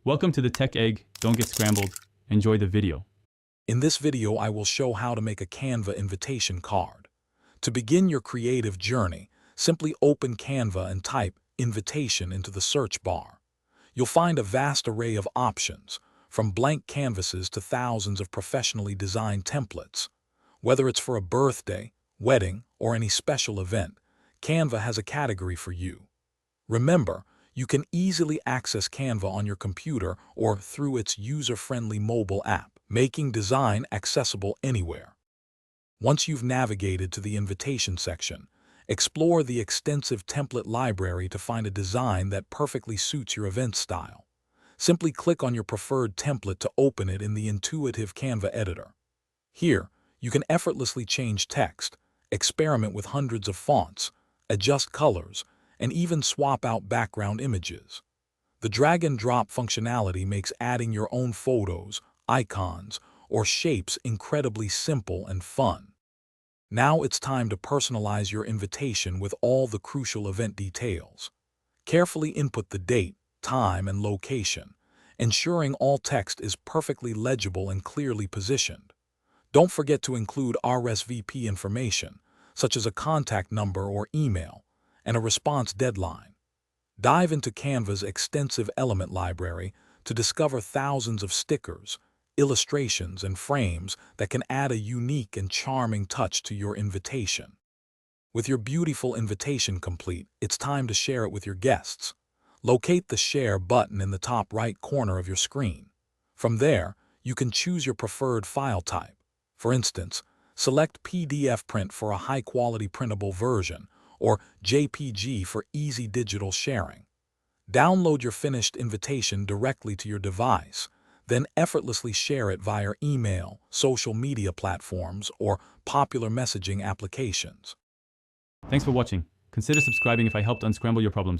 Welcome to the Tech Egg. Don't get scrambled. Enjoy the video. In this video, I will show how to make a Canva invitation card. To begin your creative journey, simply open Canva and type "invitation" into the search bar. You'll find a vast array of options, from blank canvases to thousands of professionally designed templates. Whether it's for a birthday, wedding, or any special event, Canva has a category for you. Remember, you can easily access Canva on your computer or through its user-friendly mobile app, making design accessible anywhere. Once you've navigated to the invitation section, explore the extensive template library to find a design that perfectly suits your event style. Simply click on your preferred template to open it in the intuitive Canva editor. Here, you can effortlessly change text, experiment with hundreds of fonts, adjust colors, and even swap out background images. The drag-and-drop functionality makes adding your own photos, icons, or shapes incredibly simple and fun. Now it's time to personalize your invitation with all the crucial event details. Carefully input the date, time, and location, ensuring all text is perfectly legible and clearly positioned. Don't forget to include RSVP information, such as a contact number or email, and a response deadline. Dive into Canva's extensive element library to discover thousands of stickers, illustrations, and frames that can add a unique and charming touch to your invitation. With your beautiful invitation complete, it's time to share it with your guests. Locate the Share button in the top right corner of your screen. From there, you can choose your preferred file type. For instance, select PDF print for a high-quality printable version, or JPG for easy digital sharing. Download your finished invitation directly to your device, then effortlessly share it via email, social media platforms, or popular messaging applications. Thanks for watching. Consider subscribing if I helped unscramble your problems.